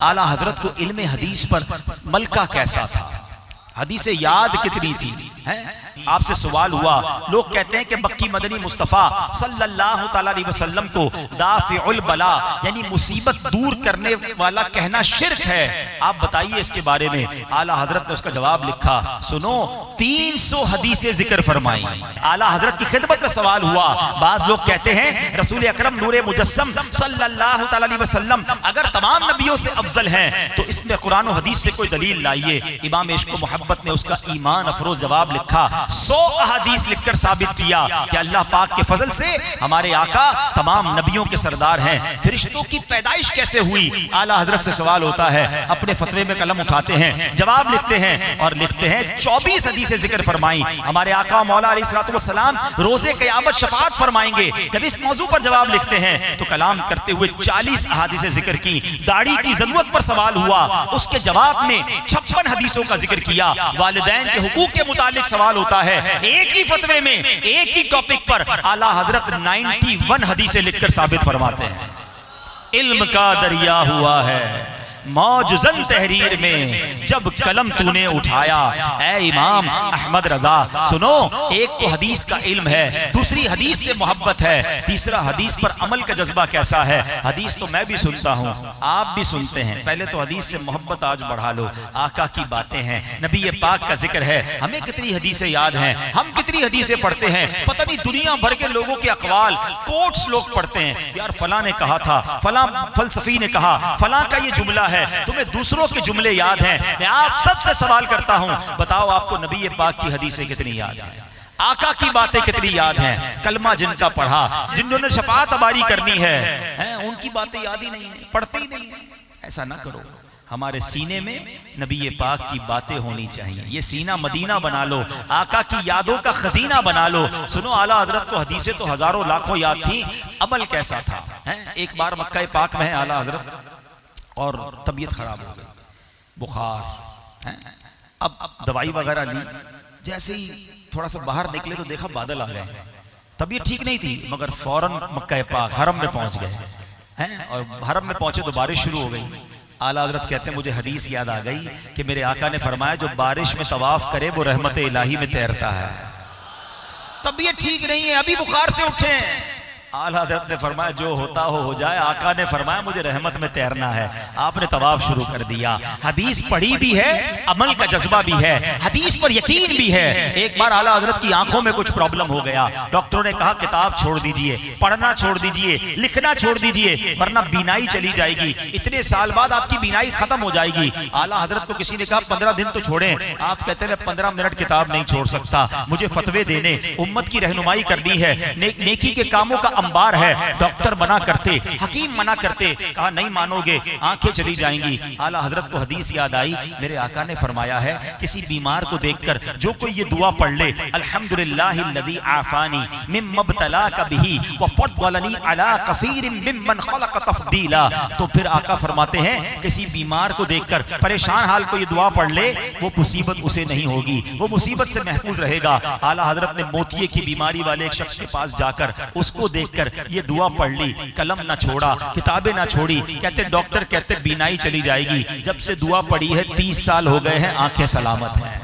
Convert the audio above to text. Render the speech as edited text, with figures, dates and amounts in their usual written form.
आला हजरत को इल्म हदीस पर मलका कैसा था, हदीस याद कितनी थी हैं? आपसे सवाल हुआ, लोग कहते हैं कि मक्की मदनी मुस्तफ़ा सल्लल्लाहु तआला अलैहि वसल्लम को दाफिउल बला यानी मुसीबत दूर करने वाला कहना शिर्क है, आप बताइए इसके बारे में। आला हजरत ने उसका जवाब लिखा, सुनो 300 हदीसें जिक्र फरमाई। आला हजरत की खिदमत में सवाल हुआ, बाज लोग कहते हैं रसूल अकरम नूरे मुजस्सम सल्लल्लाहु तआला अलैहि वसल्लम अगर तमाम नबियों से अफजल हैं तो इसमें कुरान और हदीस से कोई दलील लाइए। इमाम इश्क व मोहब्बत ने उसका ईमान अफरोज जवाब लिखा, 100 अहादीस लिखकर साबित किया कि अल्लाह पाक के फजल से हमारे आका तमाम नबियों के सरदार हैं। फरिश्तों की पैदाइश कैसे हुई, आला हजरत से सवाल होता है। अपने फतवे में कलम उठाते हैं, जवाब लिखते हैं और लिखते हैं 24 हदीसें जिक्र फरमाई। हमारे आका मौला अलैहिस्सलातु वस्सलाम रोजे क़यामत शफाअत फरमाएंगे। जब इस मौजू पर जवाब लिखते हैं तो कलाम करते हुए 40 अहादीसें जिक्र की। दाढ़ी की जरूरत पर सवाल हुआ, उसके जवाब में 56 हदीसों का जिक्र किया। वालिदैन के हुकूक के मुतालिक सवाल होता है, एक ही फतवे में एक ही टॉपिक पर आला हजरत 91 हदीसें लिखकर साबित फरमाते हैं। इल्म का दरिया हुआ है मौजज़न तहरीर में जब कलम तूने उठाया। ऐ इमाम अहमद रजा सुनो, एक तो हदीस का इल्म है, दूसरी हदीस से मोहब्बत है, तीसरा हदीस पर अमल का जज्बा कैसा है। हदीस तो मैं भी सुनता हूँ, आप भी सुनते हैं, पहले तो हदीस से मोहब्बत आज बढ़ा लो। आका की बातें हैं, नबी पाक का जिक्र है, हमें कितनी हदीसें याद हैं, हम कितनी हदीसें पढ़ते हैं। पता नहीं दुनिया भर के लोगों के अकवाल कोट्स लोग पढ़ते हैं, यार फला ने कहा था, फला फलसफी ने कहा, फला का ये जुमला है, तुम्हें दूसरों के जुमले याद हैं। मैं आप सबसे सवाल करता हूं, बताओ आपको नबी पाक की हदीसें कितनी याद हैं, आका की बातें कितनी याद हैं। कलमा जिनका पढ़ा, जिन्होंने शफाअत अबारी करनी है, उनकी बातें याद ही नहीं है, पढ़ते ही नहीं है। ऐसा ना करो, हमारे सीने में नबी पाक की बातें होनी चाहिए। ये सीना मदीना बना लो, आका की यादों का खजीना बना लो। सुनो, आला हजरत को हदीसें तो हजारों लाखों याद थी, अमल कैसा था। एक बार मक्का पाक में है आला हजरत और तबीयत खराब हो गई, बुखार, अब दवाई वगैरह ली, जैसे ही थोड़ा सा बाहर निकले तो देखा बादल आ गए। तबीयत ठीक नहीं थी मगर फौरन मक्का पाक हरम में पहुंच गए हैं और हरम में पहुंचे तो बारिश शुरू हो गई। आला हजरत कहते हैं मुझे हदीस याद आ गई कि मेरे आका ने फरमाया जो बारिश में तवाफ करे वो रहमत इलाही में तैरता है। तबीयत ठीक नहीं है, अभी बुखार से उठे हैं। आला हज़रत ने फरमाया जो होता हो जाए। आका ने फरमाया मुझे रहमत में तैरना है। आपने तवाफ शुरू कर दिया। हदीस पढ़ी भी है, अमल का जज्बा भी है, हदीस पर यकीन भी है। एक बार आला हज़रत की आंखों में कुछ प्रॉब्लम हो गया, डॉक्टरों ने कहा किताब छोड़ दीजिए, पढ़ना छोड़ दीजिए, लिखना छोड़ दीजिए, वरना बीनाई चली जाएगी, इतने साल बाद आपकी बीनाई खत्म हो जाएगी। आला हज़रत को किसी ने कहा 15 दिन तो छोड़ें। आप कहते हैं 15 मिनट किताब नहीं छोड़ सकता, मुझे फतवे देने, उम्मत की रहनुमाई करनी है, नेकी के कामों का अंबार है। डॉक्टर मना करते, हकीम मना करते, कहा नहीं मानोगे आंखें चली जाएंगी। आला हजरत को हदीस याद आई, मेरे आका ने फरमाया है किसी बीमार को देखकर जो कोई ये दुआ पढ़ ले, अल्हम्दुलिल्लाहिल्लज़ी आफानी मिम्मा इब्तलाका बिही व फद्दलनी अला कसीरिन मिम्मन खलक तफदीला, तो फिर आका फरमाते हैं किसी बीमार को देखकर परेशान हाल को ये दुआ पढ़ ले, वो मुसीबत उसे नहीं होगी, वो मुसीबत से महफूज रहेगा। आला हजरत ने मोतिये की बीमारी वाले एक शख्स के पास जाकर उसको देखकर ये दुआ पढ़ ली, कलम ना छोड़ा, किताबें ना छोड़ी। कहते डॉक्टर कहते बीनाई चली जाएगी। जब से दुआ पढ़ी है 30 साल हो गए हैं, आंखें सलामत हैं।